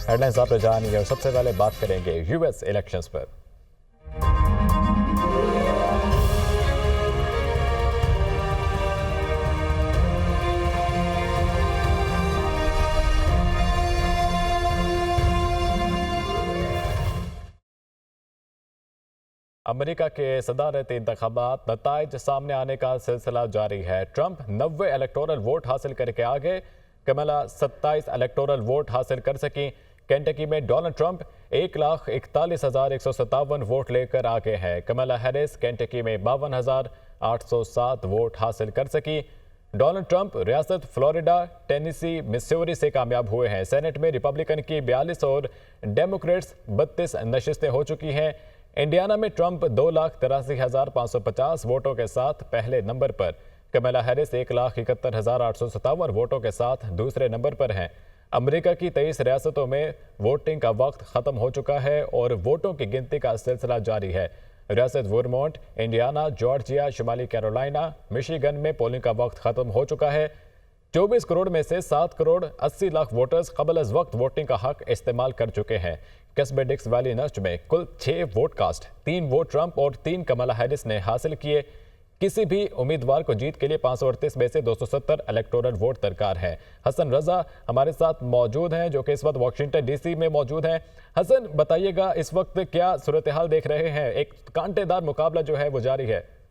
Headlines आप जानिए और सबसे पहले बात करेंगे यूएस इलेक्शंस पर। अमेरिका के सदारती इंतखाबात नताइज सामने आने का सिलसिला जारी है। ट्रंप 90 इलेक्टोरल वोट हासिल करके आगे, कमला 27 इलेक्टोरल वोट हासिल कर सकी। केंटकी में डोनाल्ड ट्रंप 1,41,157 वोट लेकर आगे हैं। कमला हैरिस केंटकी में 52,807 वोट हासिल कर सकी। डोनाल्ड ट्रंप रियासत फ्लोरिडा, टेनेसी, मिसूरी से कामयाब हुए हैं। सेनेट में रिपब्लिकन की 42 और डेमोक्रेट्स 32 नशिस्तें हो चुकी हैं। इंडियाना में ट्रंप 2,83,550 वोटों के साथ पहले नंबर पर। कमला हैरिस 1,71,857 वोटों के साथ दूसरे नंबर पर हैं। अमेरिका की 23 रियासतों में वोटिंग का वक्त खत्म हो चुका है और वोटों की गिनती का सिलसिला जारी है। रियासत वर्मोंट, इंडियाना, जॉर्जिया, शुमाली कैरोलिना, मिशिगन में पोलिंग का वक्त खत्म हो चुका है। 24 करोड़ में से 7 करोड़ 80 लाख वोटर्स कबल अज वक्त वोटिंग का हक इस्तेमाल कर चुके हैं। कस्बे डिक्स वैली नस्ट में कुल 6 वोट कास्ट, 3 वोट ट्रंप और 3 कमला हैरिस ने हासिल किए। किसी भी उम्मीदवार को जीत के लिए 538 में से 270 इलेक्टोरल वोट दरकार है। हसन रजा हमारे साथ मौजूद हैं, जो कि इस वक्त वाशिंगटन डीसी में मौजूद हैं। हसन, बताइएगा इस वक्त क्या सूरत हाल देख रहे हैं? एक कांटेदार मुकाबला जो है वो जारी है।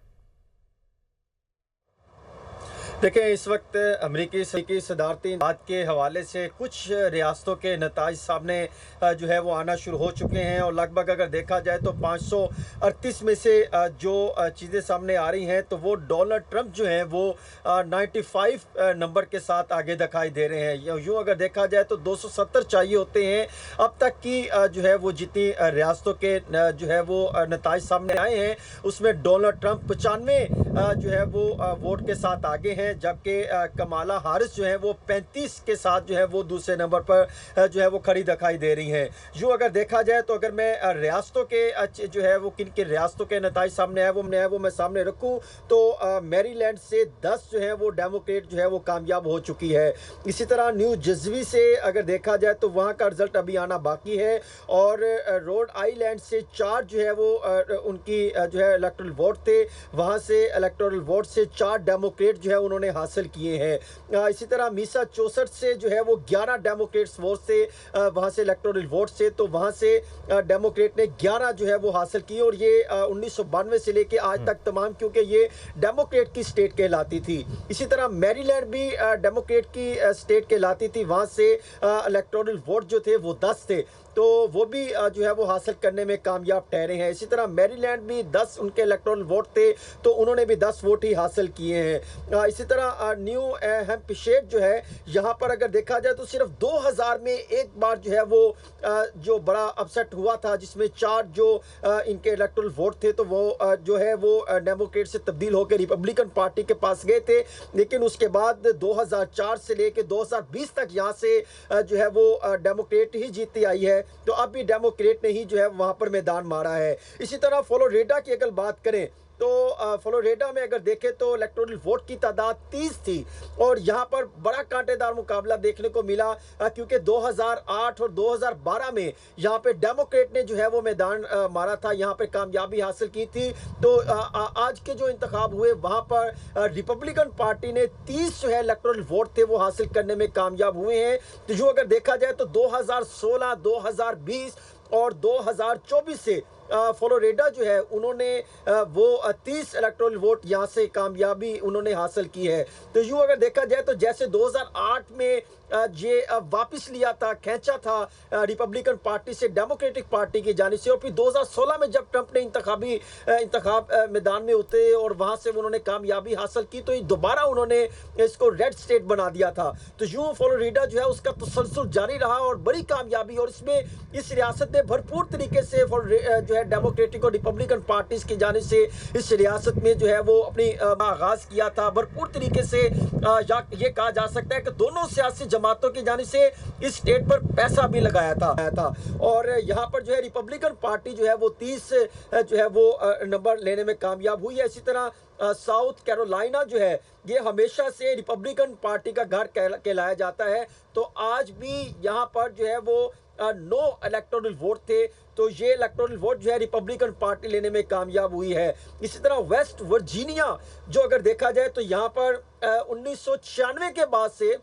देखिए, इस वक्त अमेरिकी सदारती बात के हवाले से कुछ रियासतों के नताइज सामने जो है वो आना शुरू हो चुके हैं और लगभग अगर देखा जाए तो 538 में से जो चीज़ें सामने आ रही हैं तो वो डोनाल्ड ट्रंप जो हैं वो 95 नंबर के साथ आगे दिखाई दे रहे हैं। यूँ अगर देखा जाए तो 270 चाहिए होते हैं अब तक की जो है वो जितनी रियासतों के जो है वो नताइज सामने आए हैं उसमें डोनाल्ड ट्रंप 95 जो है वो वोट के साथ आगे हैं, जबकि कमला हैरिस जो है वो 35 के साथ जो है वो दूसरे नंबर पर जो है वो खड़ी दिखाई दे रही हैं। यूँ अगर देखा जाए तो अगर मैं रियासतों के जो है वो किन किन रियासतों के नताइज सामने है वो मैं सामने रखूँ तो मैरीलैंड से 10 जो है वो डेमोक्रेट जो है वो कामयाब हो चुकी है। इसी तरह न्यू जर्सी से अगर देखा जाए तो वहाँ का रिजल्ट अभी आना बाकी है और रोड आइलैंड से 4 जो है वो उनकी जो है इलेक्टोरल वोट थे, वहाँ से इलेक्टोरल वोट से 4 डेमोक्रेट जो है उन्होंने हासिल किए हैं। इसी तरह मैसाचुसेट्स से जो है वो 11 डेमोक्रेट्स वोट से वहाँ से इलेक्टोरल वोट से तो वहाँ से डेमोक्रेट ने 11 जो है वो हासिल किए और ये 1992 से लेके आज तक तमाम, क्योंकि ये डेमोक्रेट की स्टेट कहलाती थी। इसी तरह मैरीलैंड भी डेमोक्रेट की स्टेट कहलाती थी, वहाँ से इलेक्टोरल वोट जो थे वो 10 थे तो वो भी जो है वो हासिल करने में कामयाब ठहरे हैं। इसी तरह मैरीलैंड भी 10 उनके इलेक्टोरल वोट थे तो उन्होंने भी 10 वोट ही हासिल किए हैं। इसी तरह न्यू हैम्पशायर जो है यहाँ पर अगर देखा जाए तो सिर्फ 2000 में एक बार जो है वो जो बड़ा अपसेट हुआ था जिसमें 4 जो इनके इलेक्टोरल वोट थे तो वो जो है वो डेमोक्रेट से तब्दील होकर रिपब्लिकन पार्टी के पास गए थे, लेकिन उसके बाद 2004 से लेकर 2020 तक यहाँ से जो है वो डेमोक्रेट ही जीतती आई है तो अब भी डेमोक्रेट ने ही जो है वहां पर मैदान मारा है। इसी तरह फ्लोरिडा की अगर बात करें तो फ्लोरिडा में अगर देखें तो इलेक्टोरल वोट की तादाद 30 थी और यहाँ पर बड़ा कांटेदार मुकाबला देखने को मिला क्योंकि 2008 और 2012 में यहाँ पे डेमोक्रेट ने जो है वो मैदान मारा था, यहाँ पे कामयाबी हासिल की थी। तो आज के जो इंतखाब हुए वहाँ पर रिपब्लिकन पार्टी ने 30 जो है इलेक्टोरल वोट थे वो हासिल करने में कामयाब हुए हैं। तो जो अगर देखा जाए तो 2016, 2020 और 2024 से फ्लोरिडा जो है उन्होंने वो 30 इलेक्टोरल वोट यहाँ से कामयाबी उन्होंने हासिल की है। तो यूँ अगर देखा जाए तो जैसे 2008 में ये वापस लिया था, खींचा था रिपब्लिकन पार्टी से डेमोक्रेटिक पार्टी की जानिब से और फिर 2016 में जब ट्रंप ने इंतखाब मैदान में उतरे और वहाँ से उन्होंने कामयाबी हासिल की तो दोबारा उन्होंने इसको रेड स्टेट बना दिया था। तो यूँ फ्लोरिडा जो है उसका तसलसल जारी रहा और बड़ी कामयाबी, और इसमें इस रियासत ने भरपूर तरीके से जो है डेमोक्रेटिक और रिपब्लिकन पार्टीज की जानिब से इस रियासत में जो है वो अपनी आगाज किया था। भरपूर तरीके से ये कहा जा सकता है कि दोनों सियासी जमातों की जानिब से इस स्टेट पर पैसा भी लगाया था और यहाँ पर जो है रिपब्लिकन पार्टी जो है वो 30 जो है वो नंबर लेने में कामयाब हुई है। इसी तरह साउथ कैरोलिना जो है ये हमेशा से रिपब्लिकन पार्टी का घर कहलाया जाता है। तो आज भी यहाँ पर जो है वो नो इलेक्टोरल वोट थे, तो ये इलेक्टोरल वोट जो है रिपब्लिकन पार्टी लेने में कामयाब हुई है। इसी तरह वेस्ट वर्जीनिया जो अगर देखा जाए तो यहाँ पर 1996 के बाद से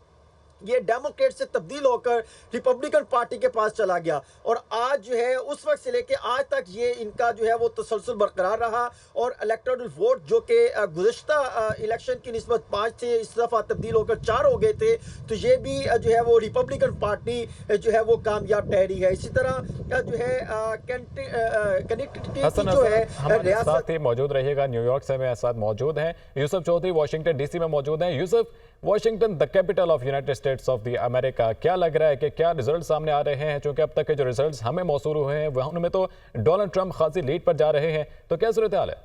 ये डेमोक्रेट से तब्दील होकर रिपब्लिकन पार्टी के पास चला गया, और आज जो है उस वक्त से लेके आज तक ये इनका जो है वो तसलसल बरकरार रहा। और इलेक्टोरल वोट जो कि गुज़िश्ता इलेक्शन की निस्बत 5 थे, इस दफ़ा तब्दील होकर 4 हो गए थे, तो ये भी जो है वो रिपब्लिकन पार्टी जो है वो कामयाब ठहरी है। इसी तरह जो है कनेक्टिविटी हसन जो है हमारे साथ ही मौजूद रहिएगा, न्यूयॉर्क से मेरे साथ मौजूद हैं यूसुफ चौधरी, वाशिंगटन डीसी में मौजूद हैं। Yusuf, Washington the capital of United states of the America, क्या लग रहा है कि क्या रिजल्ट सामने आ रहे हैं? क्योंकि अब तक के जो रिजल्ट्स हमें मौसूल हुए हैं वह उनमें तो डोनाल्ड ट्रंप खासी लीड पर जा रहे हैं, तो क्या सूरत हाल है?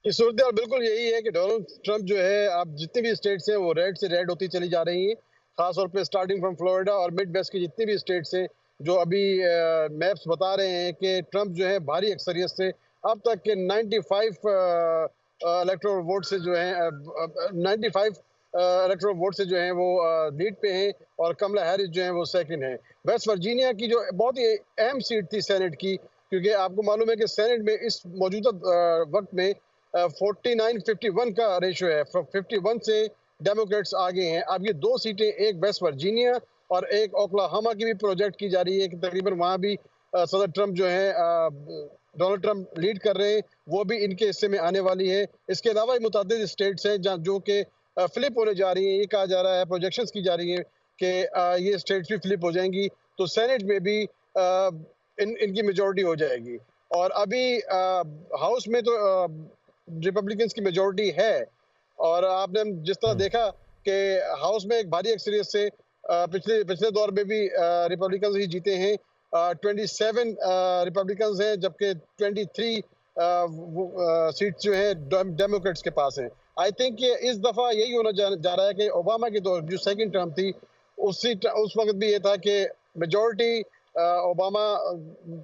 ये सूरत हाल बिल्कुल यही है कि डोनाल्ड ट्रंप जो है, आप जितनी भी स्टेट्स हैं वो रेड से रेड होती चली जा रही हैं। खासतौर पे स्टार्टिंग फ्रॉम फ्लोरिडा और मिड वेस्ट की जितनी भी स्टेट्स हैं, जो अभी मैप्स बता रहे हैं कि ट्रंप जो है भारी अक्सरियत से अब तक के 95 इलेक्टोरल वोट से जो है 95 इलेक्टोरल वोट से जो है वो लीड पे हैं, और कमला हैरिस जो है वो सेकंड है। वेस्ट वर्जीनिया की जो बहुत ही अहम सीट थी सेनेट की, क्योंकि आपको मालूम है कि सेनेट में इस मौजूदा वक्त में 49-51 का रेशो है। 51 से डेमोक्रेट्स आगे हैं। अब ये 2 सीटें, एक वेस्ट वर्जीनिया और एक ओक्लाहोमा की भी प्रोजेक्ट की जा रही है कि तकरीबन वहाँ भी सदर ट्रंप जो है डोनाल्ड ट्रंप लीड कर रहे हैं, वो भी इनके हिस्से में आने वाली है। इसके अलावा मुतअद्दिद स्टेट्स हैं जहाँ जो कि फ्लिप होने जा रही हैं। ये कहा जा रहा है, प्रोजेक्शंस की जा रही है कि ये स्टेट्स भी फ्लिप हो जाएंगी, तो सेनेट में भी इनकी मेजॉरिटी हो जाएगी। और अभी हाउस में तो रिपब्लिकन्स की मेजॉरिटी है, और आपने जिस तरह देखा कि हाउस में एक भारी अक्सरियत से पिछले दौर में भी रिपब्लिकन्स ही जीते हैं। 27 रिपब्लिकन्स हैं, जबकि 23 सीट्स जो है डेमोक्रेट्स के पास हैं। आई थिंक ये इस दफ़ा यही होना जा रहा है कि ओबामा की जो सेकंड टर्म थी उस वक्त भी ये था कि मेजॉरिटी ओबामा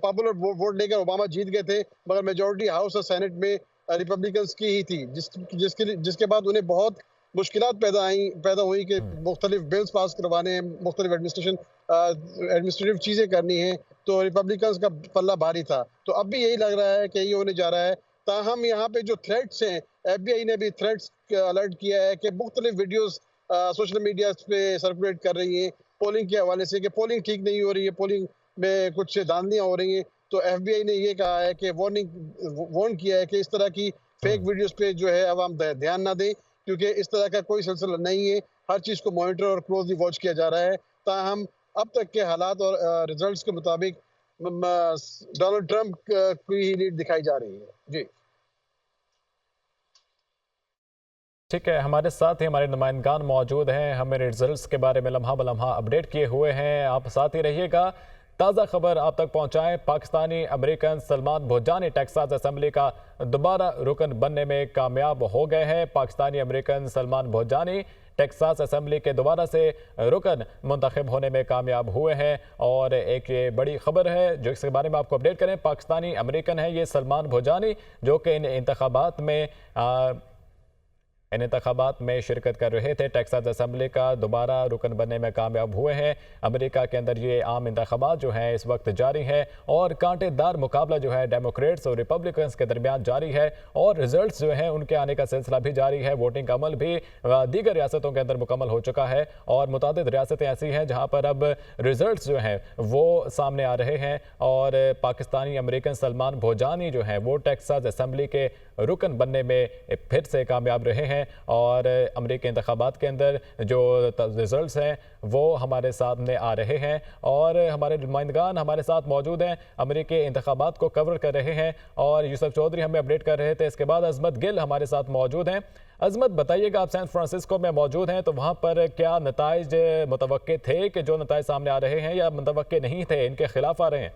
पॉपुलर वोट लेकर ओबामा जीत गए थे, मगर मेजॉरिटी हाउस और सेनेट में रिपब्लिकन्स की ही थी, जिसके बाद उन्हें बहुत मुश्किलात पैदा हुई कि मुख्तलिफ बिल्स पास करवाने हैं, मुख्तलिफ एडमिनिस्ट्रेटिव चीज़ें करनी हैं, तो रिपब्लिकन्स का पल्ला भारी था। तो अब भी यही लग रहा है कि ये होने जा रहा है। ताहम यहाँ पे जो थ्रेट्स हैं, FBI ने भी थ्रेट्स अलर्ट किया है कि मुख्तलिफ वीडियोस सोशल मीडिया पे सर्कुलेट कर रही हैं पोलिंग के हवाले से, कि पोलिंग ठीक नहीं हो रही है, पोलिंग में कुछ धांधलियाँ हो रही हैं। तो FBI ने ये कहा है कि वार्न किया है कि इस तरह की फेक वीडियोस पे जो है अवाम ध्यान ना दें, क्योंकि इस तरह का कोई सिलसिला नहीं है। हर चीज़ को मॉनिटर और क्लोजली वॉच किया जा रहा है। ताहम अब तक के हालात और रिजल्ट्स के मुताबिक डोनाल्ड ट्रंप की ही लीड दिखाई जा रही है। जी ठीक है, हमारे साथ ही हमारे नुमाइंदगान मौजूद हैं, हमें रिजल्ट्स के बारे में लम्हा बलम्हा अपडेट किए हुए हैं। आप साथ ही रहिएगा, ताज़ा खबर आप तक पहुंचाएं। Pakistani American Salman Bhujani Texas assembly का दोबारा रुकन बनने में कामयाब हो गए हैं। Pakistani American Salman Bhujani Texas assembly के दोबारा से रुकन मुंतखब होने में कामयाब हुए हैं, और एक ये बड़ी खबर है जो इसके बारे में आपको अपडेट करें। पाकिस्तानी अमेरिकन है ये सलमान भुजानी, जो कि इन इंतखाबात में शिरकत कर रहे थे। टेक्सास असेंबली का दोबारा रुकन बनने में कामयाब हुए हैं। अमेरिका के अंदर ये आम इंतखाबात जो हैं इस वक्त जारी है, और कांटेदार मुकाबला जो है डेमोक्रेट्स और रिपब्लिकन्स के दरमियान जारी है, और रिजल्ट्स जो हैं उनके आने का सिलसिला भी जारी है। वोटिंग का अमल भी दीगर रियासतों के अंदर मुकम्मल हो चुका है, और मुतादिद रियासतें ऐसी हैं जहाँ पर अब रिजल्ट्स जो हैं वो सामने आ रहे हैं, और पाकिस्तानी अमेरिकन सलमान भुजानी जो हैं वो टेक्सास असेंबली के रुकन बनने में फिर से कामयाब रहे हैं। और अमेरिकी इंतखाबात के अंदर जो रिजल्ट्स हैं वो हमारे सामने आ रहे हैं, और हमारे नुमाइंदगान हमारे साथ मौजूद हैं, अमेरिकी इंतखाबात को कवर कर रहे हैं, और यूसुफ चौधरी हमें अपडेट कर रहे थे। इसके बाद अजमत गिल हमारे साथ मौजूद हैं। अजमत, बताइएगा, आप सैन फ्रांसिस्को में मौजूद हैं, तो वहाँ पर क्या नताइज मुतवक्के थे कि जो नताइज सामने आ रहे हैं, या मुतवक्के नहीं थे, इनके खिलाफ आ रहे हैं?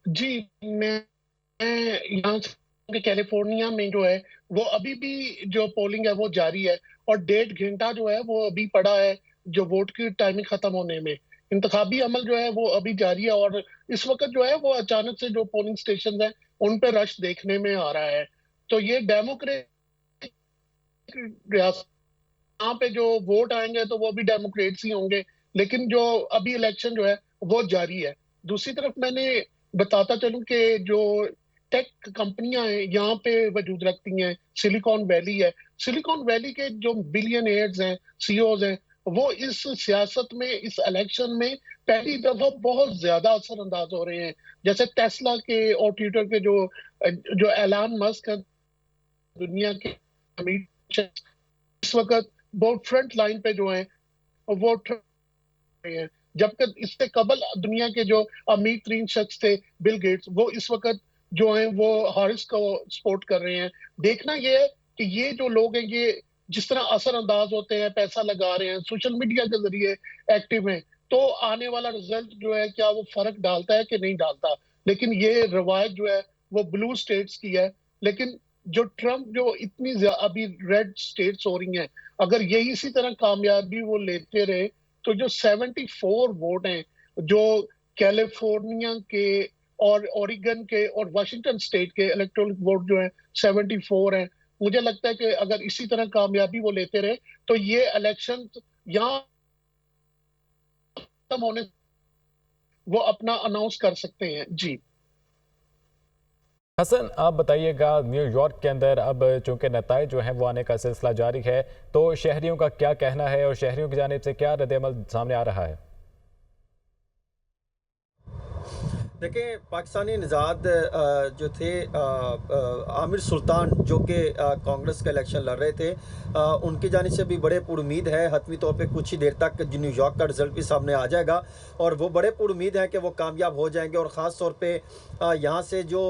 जी, मैं यहाँ कैलिफोर्निया में जो है वो अभी भी जो पोलिंग है वो जारी है, और 1.5 घंटा जो है वो अभी पड़ा है जो वोट की टाइमिंग खत्म होने में। इंतखाबी अमल जो है वो अभी जारी है, और इस वक्त जो है वो अचानक से जो पोलिंग स्टेशन है उन पे रश देखने में आ रहा है। तो ये डेमोक्रेट रियासत यहाँ पे जो वोट आएंगे तो वो भी डेमोक्रेट्स ही होंगे, लेकिन जो अभी इलेक्शन जो है वो जारी है। दूसरी तरफ मैंने बताता चलूं कि जो टेक कंपनियां हैं यहाँ पे वजूद रखती हैं, सिलिकॉन वैली है। सिलिकॉन वैली के जो बिलियनियर्स हैं, सीईओज हैं, वो इस सियासत में, इस इलेक्शन में पहली दफा बहुत ज्यादा असरअंदाज हो रहे हैं। जैसे टेस्ला के और ट्विटर के जो जो एलन मस्क है, दुनिया के अमीर शख्स, इस वक्त बहुत फ्रंट लाइन पे जो है वो रहे हैं। जबकि इससे कबल दुनिया के जो अमीर तरीन शख्स थे, बिल गेट्स, वो इस वक्त जो है वो हारिस को सपोर्ट कर रहे हैं। देखना ये है कि ये जो लोग हैं, ये जिस तरह असरअंदाज होते हैं, पैसा लगा रहे हैं, सोशल मीडिया के जरिए एक्टिव हैं, तो आने वाला रिजल्ट जो है क्या वो फर्क डालता है कि नहीं डालता। लेकिन ये रवायत जो है वो ब्लू स्टेट्स की है। लेकिन जो ट्रम्प जो अभी रेड स्टेट्स हो रही हैं, अगर यही इसी तरह कामयाबी वो लेते रहे तो जो 74 वोट हैं, जो कैलिफोर्निया के और ओरिगन के और वाशिंगटन स्टेट के इलेक्टोरल वोट जो है 74 हैं, मुझे लगता है कि अगर इसी तरह कामयाबी वो लेते रहे तो ये इलेक्शन यहाँ खत्म होने वो अपना अनाउंस कर सकते हैं। जी हसन, आप बताइएगा, न्यूयॉर्क के अंदर अब चूंकि नताइज जो हैं वो आने का सिलसिला जारी है, तो शहरियों का क्या कहना है और शहरियों की जानिब से क्या रद्द-ए-अमल सामने आ रहा है? देखिए, पाकिस्तानी निज़ाद जो थे आमिर सुल्तान, जो कि कांग्रेस का इलेक्शन लड़ रहे थे, उनकी जानिब से भी बड़े पुरुमीद है। हतमी तौर पे कुछ ही देर तक न्यूयॉर्क का रिज़ल्ट भी सामने आ जाएगा और वो बड़े पुरुमीद हैं कि वो कामयाब हो जाएंगे। और ख़ास तौर पे यहाँ से जो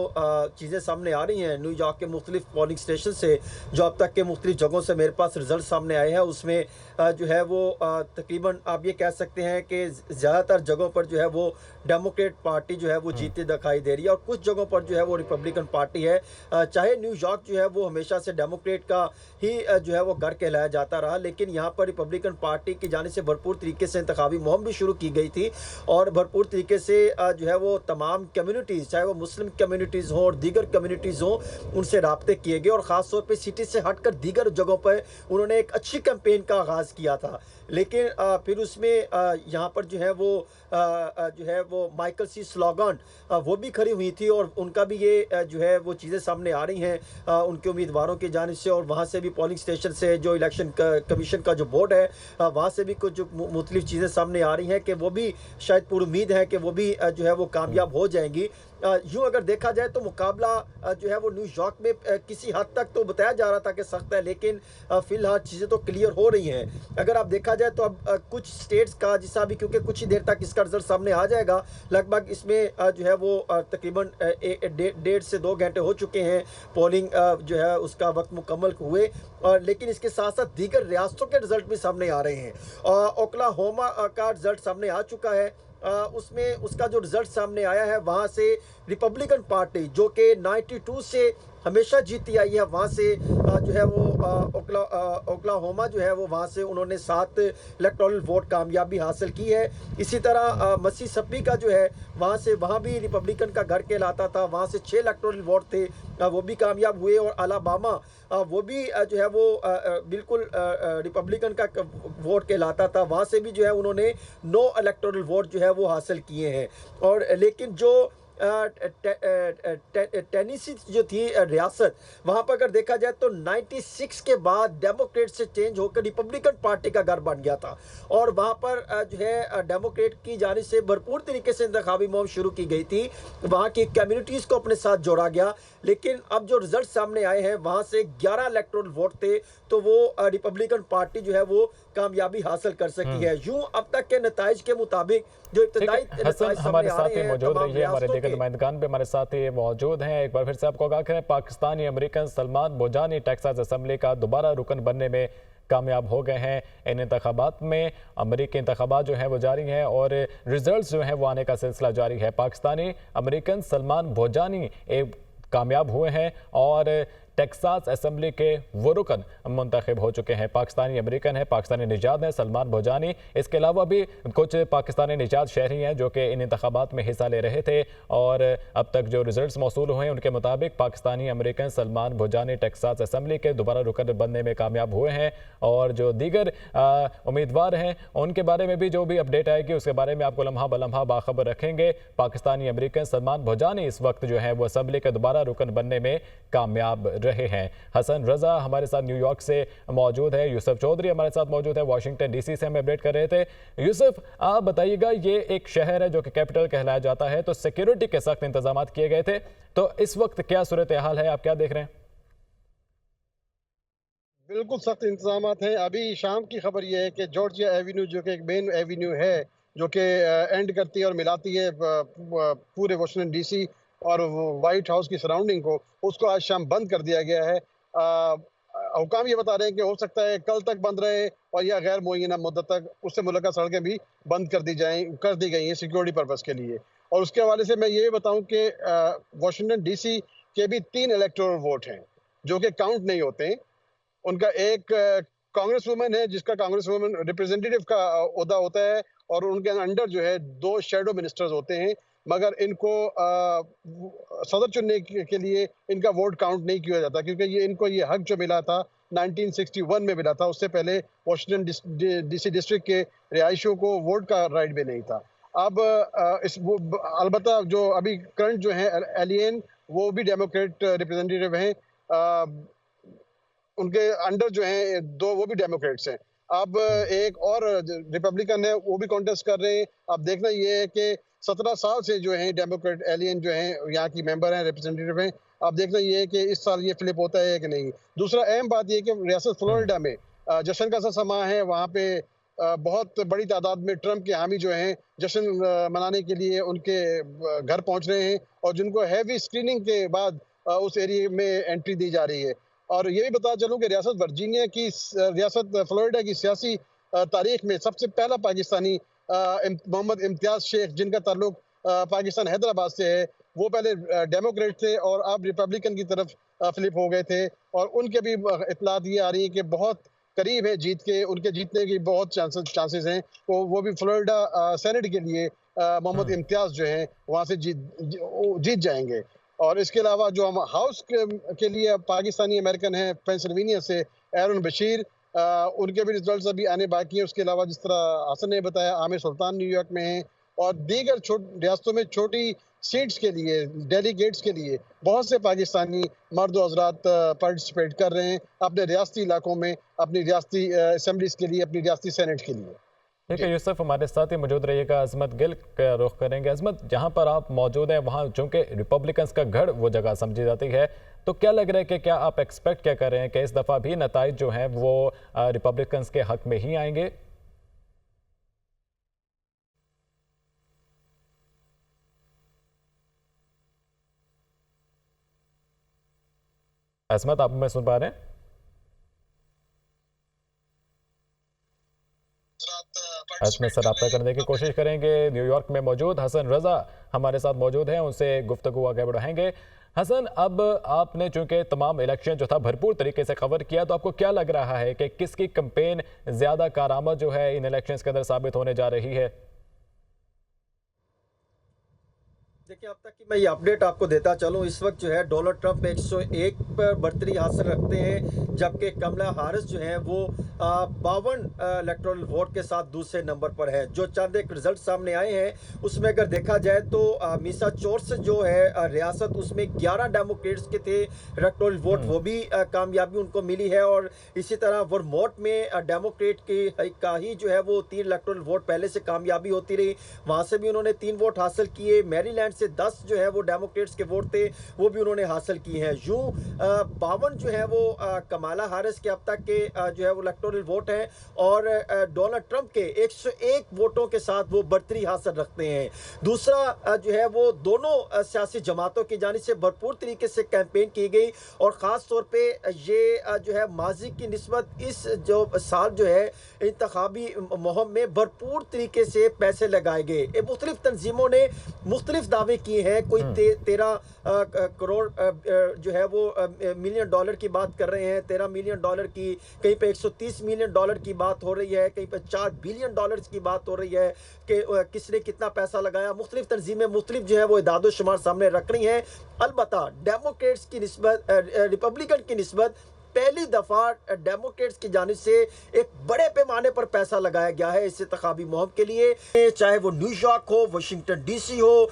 चीज़ें सामने आ रही हैं न्यूयॉर्क के मुख्तलिफ पोलिंग स्टेशन से, जो अब तक के मुख्तलिफ जगहों से मेरे पास रिज़ल्ट सामने आए हैं, उसमें जो है वो तकरीबन आप ये कह सकते हैं कि ज़्यादातर जगहों पर जो है वो डेमोक्रेट पार्टी जो है वो जीतती दिखाई दे रही है और कुछ जगहों पर जो है वो रिपब्लिकन पार्टी है। चाहे न्यूयॉर्क जो है वो हमेशा से डेमोक्रेट का ही जो है वो घर कहलाया जाता रहा, लेकिन यहाँ पर रिपब्लिकन पार्टी की जाने से भरपूर तरीके से इंतखाबी मुहिम भी शुरू की गई थी और भरपूर तरीके से जो है वो तमाम कम्युनिटीज़, चाहे वो मुस्लिम कम्युनिटीज़ हों और दीगर कम्युनिटीज़ हों, उनसे रब्ते किए गए और ख़ास तौर पर सिटी से हट कर दीगर जगहों पर उन्होंने एक अच्छी कैंपेन का आगाज़ किया था। लेकिन फिर उसमें यहाँ पर जो है वो माइकल सी स्लोगन वो भी खड़ी हुई थी और उनका भी ये जो है वो चीज़ें सामने आ रही हैं उनके उम्मीदवारों की जानिब से और वहाँ से भी पोलिंग स्टेशन से जो इलेक्शन कमीशन का जो बोर्ड है वहाँ से भी कुछ मुख्तलिफ चीज़ें सामने आ रही हैं कि वो भी शायद पूरी उम्मीद है कि वो भी जो है वो कामयाब हो जाएंगी। यूँ अगर देखा जाए तो मुकाबला जो है वो न्यूयॉर्क में किसी हद तक तो बताया जा रहा था कि सख्त है, लेकिन फ़िलहाल चीज़ें तो क्लियर हो रही हैं। अगर आप देखा जाए तो अब कुछ स्टेट्स का जिसका भी, क्योंकि कुछ ही देर तक इसका रिजल्ट सामने आ जाएगा, लगभग इसमें जो है वो तकरीबन 1.5 से 2 घंटे हो चुके हैं पोलिंग जो है उसका वक्त मुकम्मल हुए, लेकिन इसके साथ साथ दीगर रियासतों के रिजल्ट भी सामने आ रहे हैं। ओक्लाहोमा का रिजल्ट सामने आ चुका है, उसमें उसका जो रिज़ल्ट सामने आया है वहाँ से रिपब्लिकन पार्टी जो कि 92 से हमेशा जीती आई है, वहाँ से जो है वो ओक्लाहोमा जो है वो वहाँ से उन्होंने 7 इलेक्टोरल वोट कामयाबी हासिल की है। इसी तरह मिसिसिपी का जो है वहाँ से, वहाँ भी रिपब्लिकन का घर कहलाता था, वहाँ से 6 इलेक्टोरल वोट थे, वो भी कामयाब हुए। और अलाबामा वो भी जो है वो बिल्कुल रिपब्लिकन का वोट कहलाता था, वहाँ से भी जो है उन्होंने 9 इलेक्टोरल वोट जो है वो हासिल किए हैं। और लेकिन जो टेनेसी जो थी रियासत, वहाँ पर अगर देखा जाए तो 96 के बाद डेमोक्रेट से चेंज होकर रिपब्लिकन पार्टी का घर बन गया था और वहाँ पर जो है डेमोक्रेट की जानिब से भरपूर तरीके से इंतखाबी मुहिम शुरू की गई थी, वहाँ की कम्युनिटीज़ को अपने साथ जोड़ा गया। लेकिन अब जो रिजल्ट सामने आए हैं वहाँ से 11 इलेक्टोरल वोट थे, तो वो रिपब्लिकन पार्टी जो है वो कामयाबी हासिल कर सकी है। यूं अब तक के नताइज के मुताबिक जो इब्तिदाई हसन हमारे साथ ही मौजूद रहिए, हमारे दीगर नुमाइंदगान भी हमारे साथ ही मौजूद हैं। एक बार फिर से आपको आगाह करें, Pakistani American Salman Bhojani Texas assembly का दोबारा रुकन बनने में कामयाब हो गए हैं। इन इंतखाबात में अमेरिकी इंतखाबात जो हैं वो जारी हैं और रिजल्ट जो हैं वो आने का सिलसिला जारी है। पाकिस्तानी अमेरिकन सलमान भोजानी एक कामयाब हुए हैं और टेक्सास असेंबली के वो रुकन मुंतखब हो चुके हैं। पाकिस्तानी अमेरिकन है, पाकिस्तानी निजात हैं सलमान भोजानी। इसके अलावा भी कुछ पाकिस्तानी निजात शहरी हैं जो कि इन इंतखाबात में हिस्सा ले रहे थे, और अब तक जो रिजल्ट्स मौसूल हुए हैं उनके मुताबिक Pakistani American Salman Bhojani Texas assembly के दोबारा रुकन बनने में कामयाब हुए हैं। और जो दीगर उम्मीदवार हैं उनके बारे में भी जो भी अपडेट आएगी उसके बारे में आपको लम्हा बलम्हा बाखबर रखेंगे। पाकिस्तानी अमेरिकन सलमान भोजानी इस वक्त जो है वो असेंबली के दोबारा रुकन बनने में कामयाब रहे हैं। हसन रजा हमारे साथ न्यूयॉर्क से मौजूद है, यूसुफ चौधरी हमारे साथ मौजूद है वाशिंगटन डीसी से, हमें अपडेट कर रहे थे। यूसुफ, आप बताइएगा, ये एक शहर है जो कि कैपिटल कहलाया जाता है, तो सिक्योरिटी के सख्त इंतजाम किए गए थे, तो इस वक्त क्या सूरत हाल है, आप क्या देख रहे हैं? बिल्कुल सख्त इंतजाम हैं। अभी शाम की खबर यह है कि जॉर्जिया एवेन्यू जो कि एक मेन एवेन्यू है जो कि एंड करती है और मिलाती है पूरे वाशिंगटन डीसी और वाइट हाउस की सराउंडिंग को, उसको आज शाम बंद कर दिया गया है। हुकाम ये बता रहे हैं कि हो सकता है कल तक बंद रहे और या गैर मुअय्यना मुद्दत तक उससे मुल्लका सड़कें भी बंद कर दी गई हैं सिक्योरिटी पर्पज़ के लिए। और उसके हवाले से मैं ये बताऊं कि वाशिंगटन डीसी के भी 3 इलेक्टोरल वोट हैं जो कि काउंट नहीं होते हैं। उनका एक कांग्रेस वुमन है जिसका कांग्रेस वुमन रिप्रेजेंटेटिव का ओहदा होता है और उनके अंडर जो है 2 शैडो मिनिस्टर्स होते हैं, मगर इनको सदर चुनने के लिए इनका वोट काउंट नहीं किया जाता क्योंकि इनको ये हक जो मिला था 1961 में मिला था। उससे पहले वाशिंगटन डीसी डिस्ट्रिक्ट के रिहायशियों को वोट का राइट भी नहीं था। अब अलबत्ता जो अभी करंट जो है एलियन वो भी डेमोक्रेट रिप्रेजेंटेटिव हैं, उनके अंडर जो हैं 2 वो भी डेमोक्रेट्स हैं। अब एक और रिपब्लिकन है वो भी कॉन्टेस्ट कर रहे हैं। अब देखना ये है कि 17 साल से जो हैं डेमोक्रेट एलियन जो हैं यहाँ की मेंबर हैं, रिप्रेजेंटेटिव हैं। अब देखना ये है कि इस साल ये फ्लिप होता है कि नहीं। दूसरा अहम बात ये कि रियासत फ्लोरिडा में जश्न का सा समा है, वहाँ पे बहुत बड़ी तादाद में ट्रंप के हामी जो हैं जश्न मनाने के लिए उनके घर पहुँच रहे हैं और जिनको हैवी स्क्रीनिंग के बाद उस एरिया में एंट्री दी जा रही है। और ये भी बता चलूं कि रियासत वर्जीनिया की रियासत फ्लोरिडा की सियासी तारीख में सबसे पहला पाकिस्तानी मोहम्मद इम्तियाज शेख जिनका ताल्लुक पाकिस्तान हैदराबाद से है, वो पहले डेमोक्रेट थे और अब रिपब्लिकन की तरफ फ्लिप हो गए थे और उनके भी इतलात ये आ रही है कि बहुत करीब है जीत के, उनके जीतने की बहुत चांसेस हैं। तो वो भी फ्लोरिडा सेनेट के लिए मोहम्मद इम्तियाज जो हैं वहाँ से जीत जाएंगे। और इसके अलावा जो हम हाउस के लिए पाकिस्तानी अमेरिकन हैं पेंसिल्वेनिया से एरन बशीर, उनके भी रिजल्ट्स अभी आने बाकी हैं। उसके अलावा जिस तरह हसन ने बताया आमिर सुल्तान न्यूयॉर्क में हैं और दीगर रियासतों में छोटी सीट्स के लिए डेलीगेट्स के लिए बहुत से पाकिस्तानी मर्द और हज़रात पार्टिसिपेट कर रहे हैं अपने रियासती इलाकों में, अपनी रियासती असेंबलीज के लिए, अपनी रियासती सेनेट के लिए। ठीक है यूसुफ, हमारे साथ ही मौजूद रहिएगा। अजमत गिल का रुख करेंगे। अजमत, जहां पर आप मौजूद हैं वहां चूंकि रिपब्लिकन्स का गढ़ वो जगह समझी जाती है, तो क्या लग रहा है कि क्या आप एक्सपेक्ट क्या कर रहे हैं कि इस दफ़ा भी नताइज जो हैं वो रिपब्लिकन्स के हक में ही आएंगे? अजमत, आप हमें सुन पा रहे हैं? इसमें से रब्ता करने की कोशिश करेंगे। न्यूयॉर्क में मौजूद हसन रजा हमारे साथ मौजूद हैं, उनसे गुफ्तगू आगे बढ़ाएंगे। हसन, अब आपने चूंकि तमाम इलेक्शन जो था भरपूर तरीके से कवर किया, तो आपको क्या लग रहा है कि किसकी कैंपेन ज़्यादा कारआमद जो है इन इलेक्शंस के अंदर साबित होने जा रही है? देखिए, अब तक की मैं ये अपडेट आपको देता चलूं, इस वक्त जो है डोनाल्ड ट्रंप 101 पर बढ़तरी हासिल रखते हैं, जबकि कमला हारिस जो है वो 52 इलेक्टोरल वोट के साथ दूसरे नंबर पर है। जो चंद एक रिजल्ट सामने आए हैं उसमें अगर देखा जाए तो मैसाचुसेट्स जो है रियासत, उसमें 11 डेमोक्रेट्स के थे इलेक्टोरल वोट, वो भी कामयाबी उनको मिली है। और इसी तरह वर्मोंट में डेमोक्रेट का ही जो है वो 3 इलेक्टोरल वोट पहले से कामयाबी होती रही, वहाँ से भी उन्होंने 3 वोट हासिल किए। मैरीलैंड से 10 जो है वो डेमोक्रेट्स के वोट थे, वो भी उन्होंने हासिल किए हैं। यूं 52 जो है वो कमाला हारिस के अब तक के जो है वो इलेक्टोरल वोट हैं और डोनाल्ड ट्रंप के 101 वोटों के साथ वो बढ़तरी हासिल रखते हैं। दूसरा जो है वो दोनों सियासी जमातों की जानिब से भरपूर तरीके से कैंपेन की गई और ख़ास तौर पे ये जो है माजी की निस्बत इस जो साल जो है इंतखाबी मुहिम में भरपूर तरीके से पैसे लगाए गए। मुख्तलिफ तंजीमों ने मुख्तलिफ दावे किए हैं, कोई 13 करोड़ जो है वो मिलियन डॉलर की बात कर रहे हैं, 13 मिलियन डॉलर की, कहीं पे 130 मिलियन डॉलर की बात हो रही है, कहीं पे 4 बिलियन डॉलर की बात हो रही है कि किसने कितना पैसा लगाया। मुख्तलिफ तंजीमें मुख्तलिफ जो है वो इदादो शुमार सामने रख रही हैं। अलबत्ता डेमोक्रेट्स की निस्बत रिपब्लिकन की निस्बत पहली दफा डेमोक्रेट्स की जानिब से एक बड़े पैमाने पर पैसा लगाया गया है इस इंतखाबी मुहिम के लिए, चाहे वो न्यूयॉर्क हो, वाशिंगटन डीसी हो,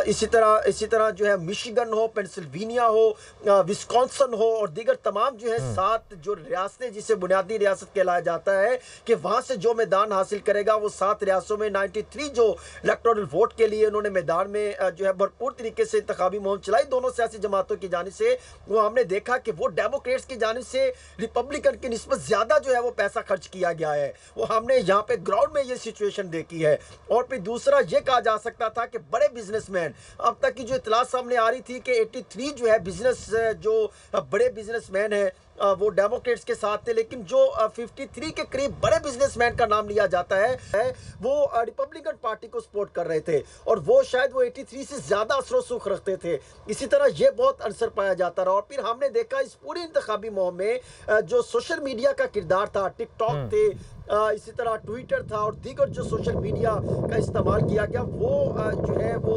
इसी तरह जो है मिशिगन हो, पेंसिल्वेनिया हो, विस्कॉन्सन हो और दीगर तमाम जो है 7 जो रियासतें जिसे बुनियादी रियासत कहलाया जाता है कि वहां से जो मैदान हासिल करेगा वो 7 रियासतों में 93 जो इलेक्टोरल वोट के लिए उन्होंने मैदान में जो है भरपूर तरीके से इंतखाबी मुहिम चलाई दोनों सियासी जमातों की जानिब से। वो हमने देखा कि वो डेमोक्रेट्स की जानिब से रिपब्लिकन की निस्बत ज्यादा जो है वो पैसा खर्च किया गया है। वो हमने यहाँ पे ग्राउंड में ये सिचुएशन देखी है। और फिर दूसरा ये कहा जा सकता था कि बड़े बिजनेसमैन, अब तक की जो इतला सामने आ रही थी कि 83 जो है बिजनेस जो बड़े बिजनेसमैन है वो डेमोक्रेट्स के साथ थे, लेकिन जो 53 के करीब बड़े बिजनेसमैन का नाम लिया जाता है वो रिपब्लिकन पार्टी को सपोर्ट कर रहे थे और वो शायद वो 83 से ज्यादा असर सुख रखते थे। इसी तरह ये बहुत असर पाया जाता रहा। और फिर हमने देखा इस पूरी इंतखाबी मुहिम में जो सोशल मीडिया का किरदार था, टिकटॉक थे, इसी तरह ट्विटर था और दीगर जो सोशल मीडिया का इस्तेमाल किया गया, वो जो है वो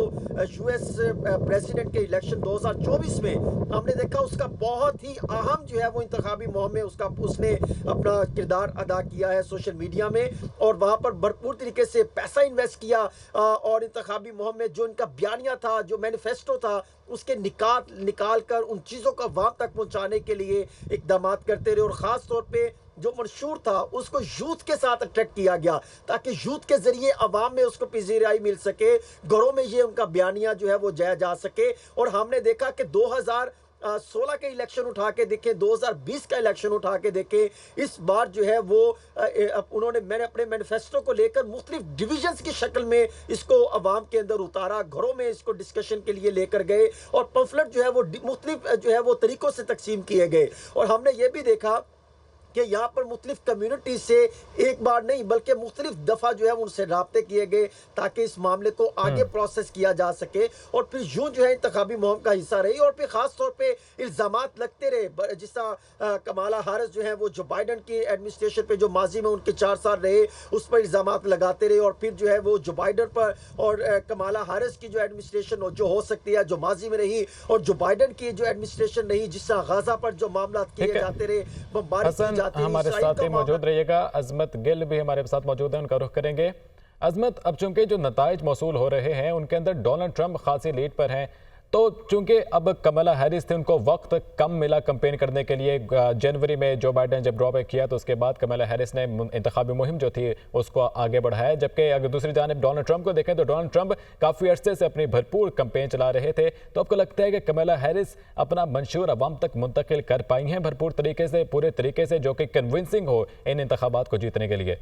यूएस प्रेसिडेंट के इलेक्शन 2024 में हमने देखा उसका बहुत ही अहम जो है वो इंतखाबी मुहिम में उसने अपना किरदार अदा किया है सोशल मीडिया में और वहाँ पर भरपूर तरीके से पैसा इन्वेस्ट किया और इंतखाबी मुहिम में जो इनका बयानिया था, जो मैनिफेस्टो था, उसके निकाल कर उन चीज़ों को वहाँ तक पहुँचाने के लिए इकदाम करते रहे। और ख़ास तौर पर जो मंशूर था उसको यूथ के साथ अट्रैक्ट किया गया ताकि यूथ के जरिए अवाम में उसको पजीराई मिल सके, घरों में ये उनका बयानिया जो है वो जाया जा सके। और हमने देखा कि 2016 के इलेक्शन उठा के देखें, 2020 का इलेक्शन उठा के देखें, इस बार जो है वो मैंने अपने मैनिफेस्टो को लेकर मुख्तलिफ डिविजन्स की शक्ल में इसको अवाम के अंदर उतारा, घरों में इसको डिस्कशन के लिए लेकर गए और पम्फलेट जो है वो मुख्तलिफ जो है वो तरीकों से तकसीम किए गए। और हमने ये भी देखा कि यहाँ पर मुख्तलिफ कम्युनिटी से एक बार नहीं बल्कि मुख्तलिफ दफ़ा जो है उनसे राब्ते किए गए ताकि इस मामले को आगे प्रोसेस किया जा सके और फिर यूँ जो है इंतखाबी मुहिम का हिस्सा रही। और फिर ख़ास तौर पे इल्ज़ामात लगते रहे, जिस तरह कमाला हारिस जो है वो जो बाइडन की एडमिनिस्ट्रेशन पे जो माजी में उनके 4 साल रहे उस पर इल्ज़ामात लगाते रहे और फिर जो है वो जो बाइडन पर और कमाला हारिस की जो एडमिनिस्ट्रेशन जो हो सकती है जो माजी में रही और जो बाइडन की जो एडमिनिस्ट्रेशन रही, जिस तरह गाजा पर जो मामला किए जाते रहे, बमबारी हमारे साथ ही मौजूद रहिएगा। अजमत गिल भी हमारे साथ मौजूद हैं, उनका रुख करेंगे। अजमत, अब चूंकि जो नताइज मौसूल हो रहे हैं उनके अंदर डोनाल्ड ट्रंप खासी लीड पर हैं, तो चूंकि अब कमला हैरिस थे उनको वक्त कम मिला कैंपेन करने के लिए। जनवरी में जो बाइडन जब ड्रॉबैक किया तो उसके बाद कमला हैरिस ने इंतखाबी मुहिम जो थी उसको आगे बढ़ाया। जबकि अगर दूसरी जानिब डोनाल्ड ट्रंप को देखें तो डोनाल्ड ट्रंप काफ़ी अरसे से अपनी भरपूर कैंपेन चला रहे थे, तो आपको लगता है कि कमला हैरिस अपना मंशूर अवाम तक मुंतकिल कर पाई हैं भरपूर तरीके से, पूरे तरीके से, जो कि कन्विंसिंग हो इन इंतखाबात को जीतने के लिए?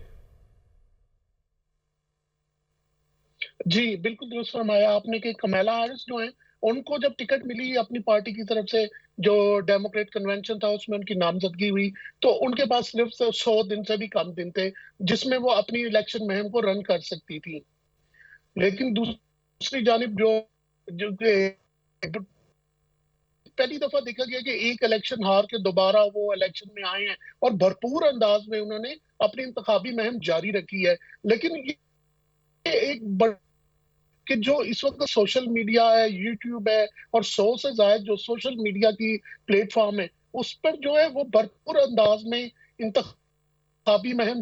जी, बिल्कुल दुरुस्त फरमाया आपने कि कमला हैरिस जो है उनको जब टिकट मिली अपनी पार्टी की तरफ से, जो डेमोक्रेट कन्वेंशन था उसमें उनकी नामजदगी हुई, तो उनके पास सिर्फ 100 दिन से भी कम दिन थे जिसमें वो अपनी इलेक्शन मुहिम को रन कर सकती थी। लेकिन दूसरी जानिब जो पहली दफा देखा गया कि एक इलेक्शन हार के दोबारा वो इलेक्शन में आए हैं और भरपूर अंदाज में उन्होंने अपनी इंतखाबी मुहिम जारी रखी है। लेकिन ये एक बड़ कि जो इस वक्त सोशल मीडिया है, यूट्यूब है और 100 से ज्यादा जो सोशल मीडिया की प्लेटफॉर्म है, उस पर जो है वो भरपूर अंदाज में इंतखाबी मुहिम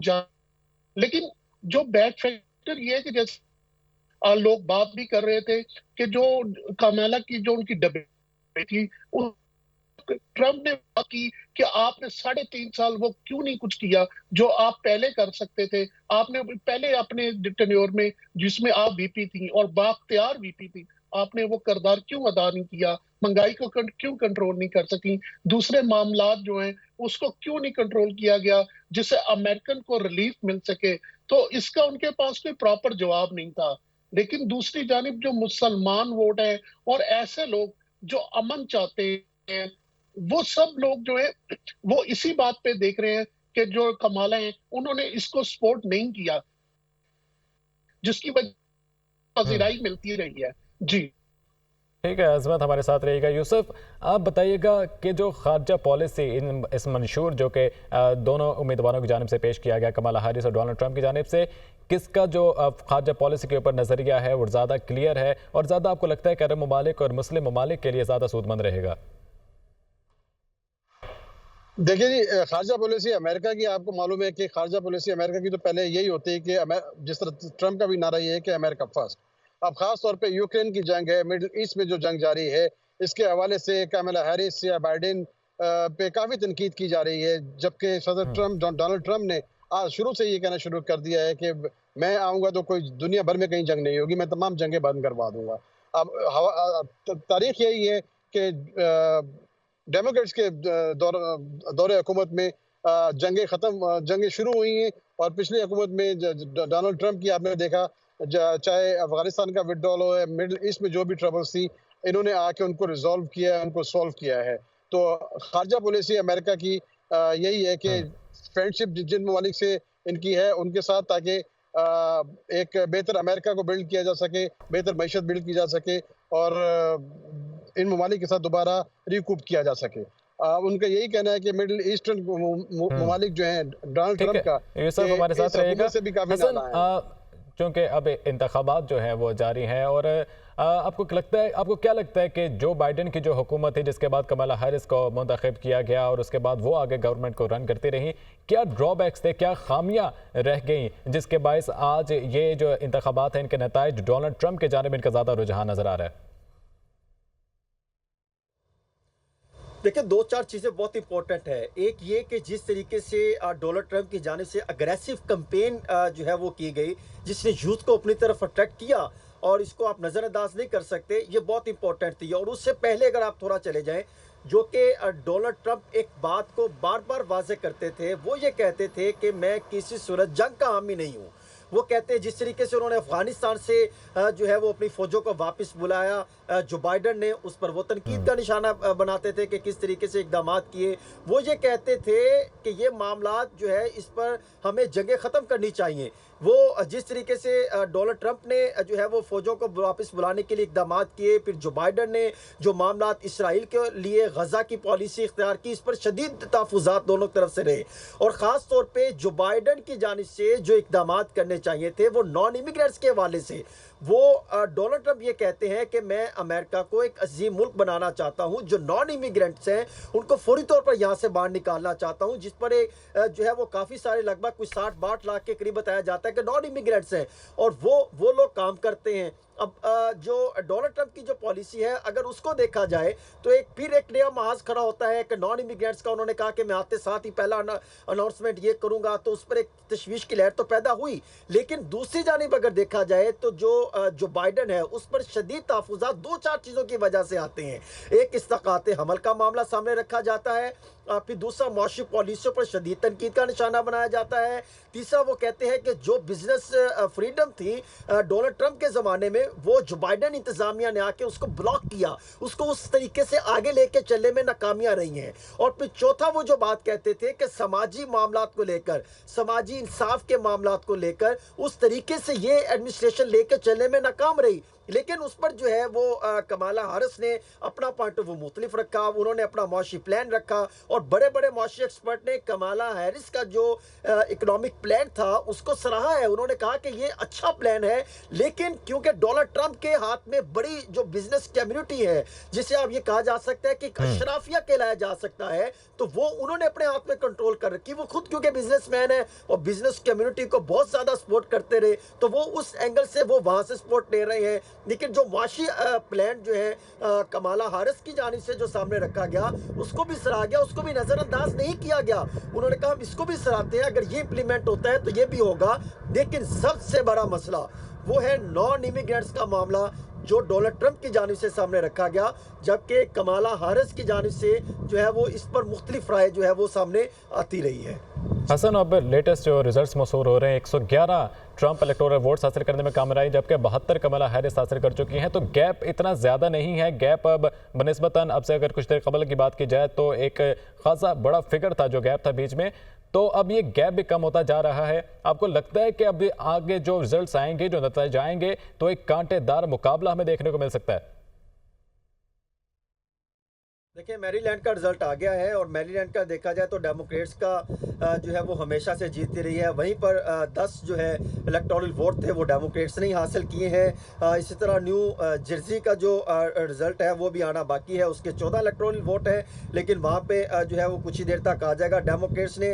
लेकिन जो बैड फैक्टर ये है कि जैसे लोग बात भी कर रहे थे कि जो कमला की जो उनकी डिबेट थी, ट्रंप ने बात की कि आपने 3.5 साल वो क्यों नहीं कुछ किया जो आप पहले कर सकते थे। आपने पहले अपने टेन्योर में जिसमें आप वीपी थी और बाख्तियार वीपी थी, आपने वो किरदार क्यों अदा नहीं किया, महंगाई को क्यों कंट्रोल नहीं कर सकी, दूसरे मामलात जो हैं उसको क्यों नहीं कंट्रोल किया गया जिससे अमेरिकन को रिलीफ मिल सके। तो इसका उनके पास कोई प्रॉपर जवाब नहीं था। लेकिन दूसरी जानिब जो मुसलमान वोट है और ऐसे लोग जो अमन चाहते हैं, वो सब लोग जो है वो इसी बात पे देख रहे हैं कि जो कमाला है उन्होंने इसको सपोर्ट नहीं किया, जिसकी वजह पजीराई मिलती रही है। जी ठीक है, अजमत हमारे साथ रहेगा। यूसुफ, आप बताइएगा कि जो खारजा पॉलिसी इस मंशूर जो कि दोनों उम्मीदवारों की जानिब से पेश किया गया, कमला हैरिस और डोनाल्ड ट्रंप की जानिब से, किसका जो खारजा पॉलिसी के ऊपर नज़रिया है वो ज़्यादा क्लियर है और ज़्यादा आपको लगता है कि अरब ममालिक और मुस्लिम ममालिक के लिए ज़्यादा सूदमंद रहेगा? देखिए जी, खारजा पॉलिसी अमेरिका की, आपको मालूम है कि खारजा पॉलिसी अमेरिका की तो पहले यही होती है कि जिस तरह ट्रंप का भी नारा ये है कि अमेरिका फर्स्ट। अब खास तौर पे यूक्रेन की जंग है, मिडिल ईस्ट में जो जंग जारी है, इसके हवाले से कमला हैरिस या बाइडेन पे काफ़ी तनकीद की जा रही है, जबकि सदर ट्रंप डोनाल्ड ट्रंप ने आज शुरू से ये कहना शुरू कर दिया है कि मैं आऊँगा तो कोई दुनिया भर में कहीं जंग नहीं होगी, मैं तमाम जंगें बंद करवा दूंगा। अब तारीख यही है कि डेमोक्रेट्स के दौरे हुकूमत में जंगें शुरू हुई हैं और पिछली हुकूमत में डोनाल्ड ट्रंप की आपने देखा, चाहे अफगानिस्तान का विड्रॉल हो, मिडिल ईस्ट में जो भी ट्रबल्स थी, इन्होंने आके उनको रिजॉल्व किया है, उनको सॉल्व किया है। तो खारजा पॉलिसी अमेरिका की यही है कि फ्रेंडशिप जिन ममालिक से इनकी है उनके साथ, ताकि एक बेहतर अमेरिका को बिल्ड किया जा सके, बेहतर मईशत बिल्ड की जा सके और इन ममालिक के साथ दोबारा रिकूप किया जा सके। उनका यही कहना है कि मिडिल ईस्टर्न ममालिक जो हैं डोनाल्ड ट्रंप का, ये सब हमारे साथ रहेगा। से भी काफी हसन, चूंकि अब इंतखाबात जो हैं वो जारी हैं और आपको क्या लगता है कि जो बाइडेन की जो हुकूमत है, जिसके बाद कमला हैरिस को मुंतखब किया गया और उसके बाद वो आगे गवर्नमेंट को रन करती रही, क्या ड्रॉबैक्स थे, क्या खामियां रह गई जिसके बायस आज ये जो इंतखाबात हैं इनके नताइज डोनाल्ड ट्रंप के जानिब इनका ज़्यादा रुझान नज़र आ रहा है? देखिए, दो चार चीज़ें बहुत इंपॉर्टेंट है। एक ये कि जिस तरीके से डोनाल्ड ट्रंप की जानिब से अग्रेसिव कैंपेन जो है वो की गई, जिसने यूथ को अपनी तरफ अट्रैक्ट किया और इसको आप नज़रअंदाज नहीं कर सकते, ये बहुत इंपॉर्टेंट थी। और उससे पहले अगर आप थोड़ा चले जाएं, जो कि डोनाल्ड ट्रंप एक बात को बार बार वाजे करते थे, वो ये कहते थे कि मैं किसी सूरत जंग का हामी नहीं हूँ। वो कहते हैं जिस तरीके से उन्होंने अफगानिस्तान से जो है वो अपनी फौजों को वापस बुलाया, जो बाइडन ने उस पर वो तनकीद का निशाना बनाते थे कि किस तरीके से इकदाम किए। वो ये कहते थे कि ये मामला जो है इस पर हमें जंगें ख़त्म करनी चाहिए। वो जिस तरीके से डोनाल्ड ट्रंप ने जो है वो फौजों को वापस बुलाने के लिए इकदाम किए, फिर जो बाइडन ने जो मामला इसराइल के लिए गजा की पॉलिसी इख्तियार की, इस पर शदीद तहफ़्फ़ुज़ात दोनों तरफ से रहे। और ख़ास तौर पे जो बाइडन की जानिब से जो इकदाम करने चाहिए थे वो नॉन इमिग्रेंट्स के हवाले से, वो डोनाल्ड ट्रंप ये कहते हैं कि मैं अमेरिका को एक अजीम मुल्क बनाना चाहता हूं, जो नॉन इमिग्रेंट्स हैं उनको फौरी तौर पर यहां से बाहर निकालना चाहता हूं, जिस पर एक जो है वो काफ़ी सारे लगभग कुछ 60-62 लाख के करीब बताया जाता है कि नॉन इमिग्रेंट्स हैं और वो लोग काम करते हैं। अब जो डोनाल्ड ट्रंप की जो पॉलिसी है अगर उसको देखा जाए तो फिर एक नया महाज खड़ा होता है कि नॉन इमिग्रेंट्स का। उन्होंने कहा कि मैं आते साथ ही पहला अनाउंसमेंट ये करूंगा, तो उस पर एक तशवीश की लहर तो पैदा हुई। लेकिन दूसरी जानिब अगर देखा जाए तो जो बाइडन है उस पर शदीद तहफ़्फ़ुज़ात दो चार चीज़ों की वजह से आते हैं। एक इस्तिक़ात हमल का मामला सामने रखा जाता है, फिर दूसरा मौशी पॉलिसियों पर शदीद तनकीद का निशाना बनाया जाता है, तीसरा वो कहते हैं कि जो बिजनेस फ्रीडम थी डोनाल्ड ट्रंप के ज़माने में, वो जो बाइडन इंतज़ामिया ने आके उसको ब्लॉक किया, उसको उस तरीके से आगे लेके चलने में नाकामियाँ रही हैं। और फिर चौथा वो जो बात कहते थे कि समाजी मामलात को लेकर, समाजी इंसाफ के मामलात को लेकर उस तरीके से ये एडमिनिस्ट्रेशन लेके चलने में नाकाम रही। लेकिन उस पर जो है वो कमला हैरिस ने अपना पॉइंट ऑफ व्यू मुख्तलिफ रखा, उन्होंने अपना मुआशी प्लान रखा और बड़े बड़े मुआशी एक्सपर्ट ने कमला हैरिस का जो इकोनॉमिक प्लान था उसको सराहा है। उन्होंने कहा कि ये अच्छा प्लान है, लेकिन क्योंकि डोनाल्ड ट्रंप के हाथ में बड़ी जो बिजनेस कम्युनिटी है, जिसे आप ये कहा जा सकता है कि अशराफिया कहलाया जा सकता है, तो वो उन्होंने अपने हाथ में कंट्रोल कर रखी। वो खुद क्योंकि बिजनेसमैन है और बिजनेस कम्युनिटी को बहुत ज़्यादा सपोर्ट करते रहे, तो वो उस एंगल से वो वहाँ से सपोर्ट ले रहे हैं। लेकिन जो माशी प्लान जो है कमला हैरिस की जानिब से जो सामने रखा गया, उसको भी सराहा गया, उसको भी नज़रअंदाज नहीं किया गया। उन्होंने कहा हम इसको भी सराहते हैं, अगर ये इम्प्लीमेंट होता है तो ये भी होगा। लेकिन सबसे बड़ा मसला वो है नॉन इमिग्रेंट्स का मामला, जो डोनाल्ड ट्रंप की जानिब से सामने रखा गया, जबकि कमला हैरिस की जानिब से जो है वो इस पर मुख्तलिफ राय जो है वो सामने आती रही है। हसन, अब लेटेस्ट जो रिजल्ट्स मशहूर हो रहे हैं, 111 ट्रंप इलेक्टोरल वोट्स हासिल करने में कामयाबी, जबकि 72 कमला हैरिस हासिल कर चुकी हैं। तो गैप इतना ज़्यादा नहीं है। गैप अब बनिस्बतन अब से अगर कुछ देर कबल की बात की जाए तो एक खासा बड़ा फिगर था जो गैप था बीच में, तो अब ये गैप भी कम होता जा रहा है। आपको लगता है कि अब आगे जो रिजल्ट्स आएंगे, जो नतीजे आएंगे, तो एक कांटेदार मुकाबला हमें देखने को मिल सकता है? देखिए, मैरीलैंड का रिजल्ट आ गया है और मैरीलैंड का देखा जाए तो डेमोक्रेट्स का जो है वो हमेशा से जीतती रही है। वहीं पर 10 जो है इलेक्टोरल वोट थे वो डेमोक्रेट्स ने ही हासिल किए हैं। इसी तरह न्यू जर्सी का जो रिजल्ट है वो भी आना बाकी है, उसके 14 इलेक्टोरल वोट है, लेकिन वहाँ पे जो है वो कुछ ही देर तक आ जाएगा। डेमोक्रेट्स ने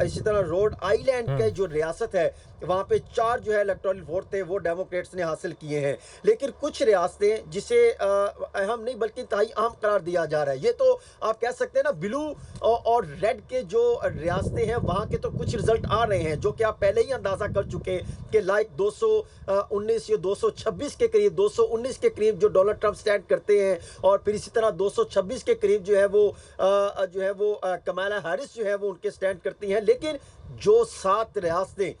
इसी तरह रोड आइलैंड के जो रियासत है वहाँ पे 4 जो है इलेक्टोरल वोट थे वो डेमोक्रेट्स ने हासिल किए हैं। लेकिन कुछ रियासतें जिसे अहम नहीं बल्कि इंतहाई अहम करार दिया जा रहा है, ये तो आप कह सकते हैं ना, ब्लू और रेड के जो रियासतें हैं वहाँ के तो कुछ रिजल्ट आ रहे हैं जो कि आप पहले ही अंदाजा कर चुके कि लाइक 219 या 226 के करीब, 219 के करीब जो डोनाल्ड ट्रंप स्टैंड करते हैं, और फिर इसी तरह 226 के करीब जो है वो कमाला हैरिस जो है वो उनके स्टैंड करती हैं। लेकिन जो 7 रियासतें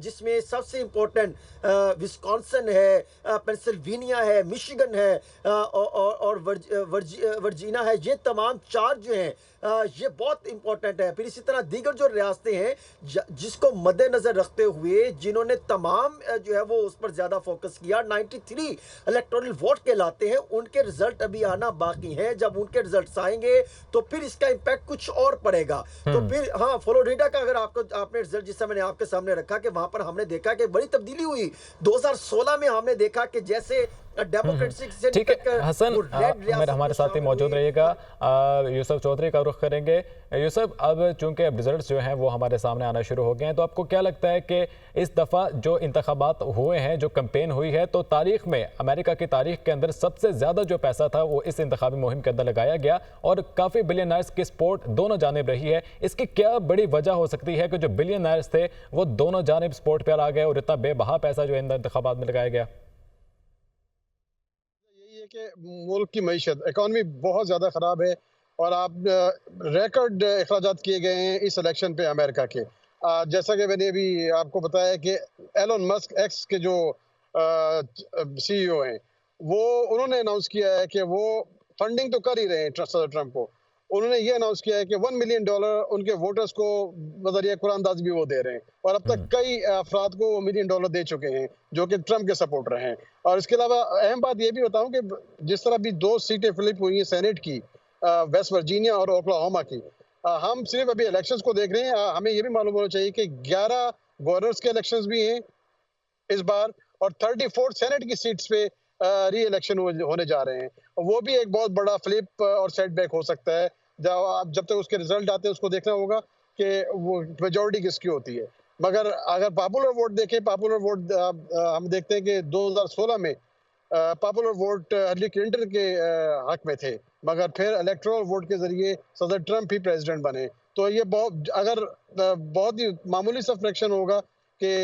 जिसमें सबसे इम्पोर्टेंट विस्कॉन्सन है, पेंसिल्वेनिया है, मिशिगन है और वर्जीनिया है, ये तमाम 4 जो हैं ये बहुत इंपॉर्टेंट है। फिर इसी तरह दीगर जो रियासतें हैं जिसको मद्देनजर रखते हुए जिन्होंने तमाम जो है वो उस पर ज़्यादा फोकस किया, 93 इलेक्टोरल वोट कहलाते हैं, उनके रिजल्ट अभी आना बाकी हैं। जब उनके रिजल्ट आएंगे तो फिर इसका इम्पैक्ट कुछ और पड़ेगा। तो फिर हाँ, फ्लोरिडा का अगर आपने रिजल्ट जिससे मैंने आपके सामने रखा कि वहां पर हमने देखा कि बड़ी तब्दीली हुई। 2016 में हमने देखा कि जैसे ठीक है हसन, हमारे साथ ही मौजूद रहिएगा। यूसुफ चौधरी का रुख करेंगे। यूसुफ, अब चूंकि अब रिजल्ट्स जो हैं वो हमारे सामने आना शुरू हो गए हैं, तो आपको क्या लगता है कि इस दफ़ा जो इंतखाबात हुए हैं, जो कैंपेन हुई है, तो तारीख में, अमेरिका की तारीख के अंदर सबसे ज़्यादा जो पैसा था वो इस इंतखाबी मुहिम के अंदर लगाया गया और काफ़ी बिलियनर्स की सपोर्ट दोनों जानिब रही है। इसकी क्या बड़ी वजह हो सकती है कि जो बिलियनर्स थे वो दोनों जानिब सपोर्ट पर आ गए और इतना बेबहा पैसा जो इंतखाबात में लगाया गया? कि मुल्क की मईशत इकॉनमी बहुत ज़्यादा ख़राब है और आप रिकॉर्ड अखराजात किए गए हैं इस इलेक्शन पे अमेरिका के। जैसा कि मैंने अभी आपको बताया कि एलन मस्क एक्स के जो सीईओ हैं वो उन्होंने अनाउंस किया है कि वो फंडिंग तो कर ही रहे हैं ट्रंप को। उन्होंने ये अनाउंस किया है कि $1 मिलियन उनके वोटर्स को बज़रिया कुरानदाज भी वो दे रहे हैं और अब तक कई अफराद को वो $1 मिलियन दे चुके हैं जो कि ट्रंप के सपोर्टर हैं। और इसके अलावा अहम बात ये भी बताऊं कि जिस तरह भी 2 सीटें फिलिप हुई हैं सेनेट की, वेस्ट वर्जीनिया और ओक्लाहोमा की, हम सिर्फ अभी इलेक्शंस को देख रहे हैं। हमें ये भी मालूम होना चाहिए कि 11 गवर्नर्स के इलेक्शंस भी हैं इस बार और 34 सेनेट की सीट्स पे री इलेक्शन होने जा रहे हैं। वो भी एक बहुत बड़ा फ्लिप और सेटबैक हो सकता है। जब तक उसके रिजल्ट आते हैं उसको देखना होगा कि वो मेजॉरिटी किसकी होती है। मगर अगर पॉपुलर वोट देखें, पॉपुलर वोट हम देखते हैं कि 2016 में पॉपुलर वोट हिलरी क्लिंटन के हक में थे, मगर फिर इलेक्टोरल वोट के जरिए सदर ट्रंप ही प्रेसिडेंट बने। तो ये बहुत ही मामूली सा फ्रैक्शन होगा कि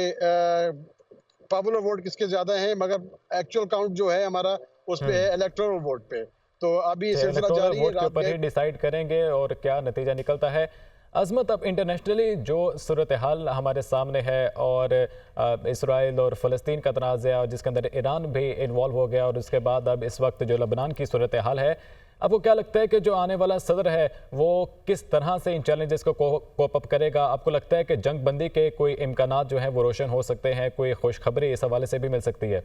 पॉपुलर वोट किसके ज्यादा हैं, मगर एक्चुअल काउंट जो है हमारा उस पे है इलेक्टोरल वोट पे। तो अभी सिलसिला जारी है, वोट के ऊपर ही डिसाइड करेंगे और क्या नतीजा निकलता है। अजमत, अब इंटरनेशनली जो सूरत हाल हमारे सामने है और इसराइल और फ़लस्तीन का तनाज़ा और जिसके अंदर ईरान भी इन्वॉल्व हो गया और उसके बाद अब इस वक्त जो लबनान की सूरत हाल है, आपको क्या लगता है कि जो आने वाला सदर है वो किस तरह से इन चैलेंजेस को कोप अप करेगा? आपको लगता है कि जंग बंदी के कोई इम्कानात जो हैं वो रोशन हो सकते हैं, कोई खुशखबरी इस हवाले से भी मिल सकती है?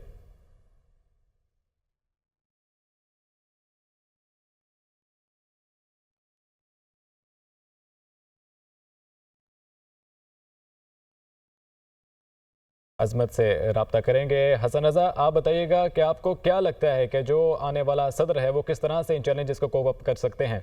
अजमत से रब्ता करेंगे। हसन रज़ा, आप बताइएगा कि आपको क्या लगता है कि जो आने वाला सदर है वो किस तरह से इन चैलेंजेस को कोप अप कर सकते हैं?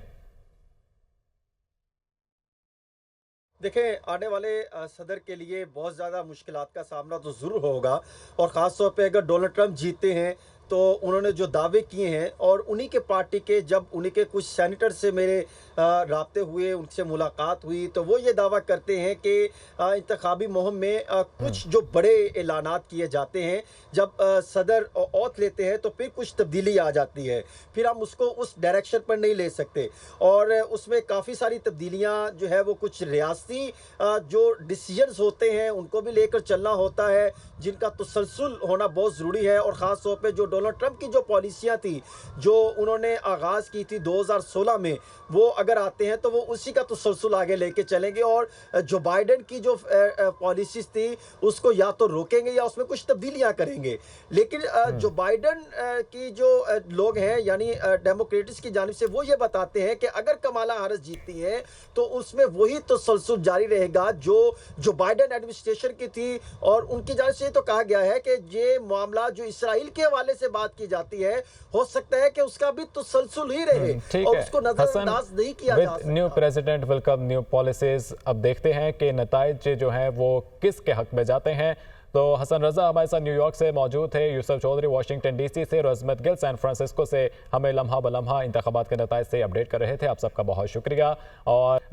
देखें, आने वाले सदर के लिए बहुत ज़्यादा मुश्किलात का सामना तो ज़रूर होगा, और ख़ास तौर पे अगर डोनाल्ड ट्रंप जीते हैं तो उन्होंने जो दावे किए हैं और उन्हीं के पार्टी के, जब उन्हीं के कुछ सेनेटर से मेरे राब्ते हुए, उनसे मुलाकात हुई, तो वो ये दावा करते हैं कि इंतखाबी मुहिम में कुछ जो बड़े ऐलानात किए जाते हैं, जब सदर औथ लेते हैं तो फिर कुछ तब्दीली आ जाती है, फिर हम उसको उस डायरेक्शन पर नहीं ले सकते। और उसमें काफ़ी सारी तब्दीलियाँ जो है वो कुछ रियासती जो डिसीजंस होते हैं उनको भी लेकर चलना होता है, जिनका तसलसल होना बहुत ज़रूरी है। और ख़ास तौर पर जो डोनाल्ड ट्रंप की जो पॉलिसियां थी, जो उन्होंने आगाज़ की थी 2016 में, वो अगर आते हैं तो वो उसी का तसलसल आगे लेके चलेंगे और जो बाइडेन की जो पॉलिसीज थी उसको या तो रोकेंगे या उसमें कुछ तब्दीलियां करेंगे। लेकिन जो बाइडेन की जो लोग हैं यानी डेमोक्रेट्स की जानिब से वो ये बताते हैं कि अगर कमाला हैरिस जीतती हैं तो उसमें वही तसलसल जारी रहेगा जो बाइडेन एडमिनिस्ट्रेशन की थी। और उनकी जानिब से तो कहा गया है कि ये मामला जो इसराइल के हवाले से बात की जाती है, हो सकता है कि उसका भी तसलसल ही रहे और उसको नजरअंदाज नहीं किया जा सकता। New president welcome new policies. अब देखते हैं कि नताइज जो हैं वो किसके हक में जाते हैं। तो हसन रजा हमारे साथ न्यूयॉर्क से मौजूद थे, यूसुफ चौधरी वाशिंगटन डीसी से, रजमत गिल सैन फ्रांसिस्को से हमें लम्हा बलम्हा इंतखाबात के नताइज से अपडेट कर रहे थे। आप सबका बहुत शुक्रिया। और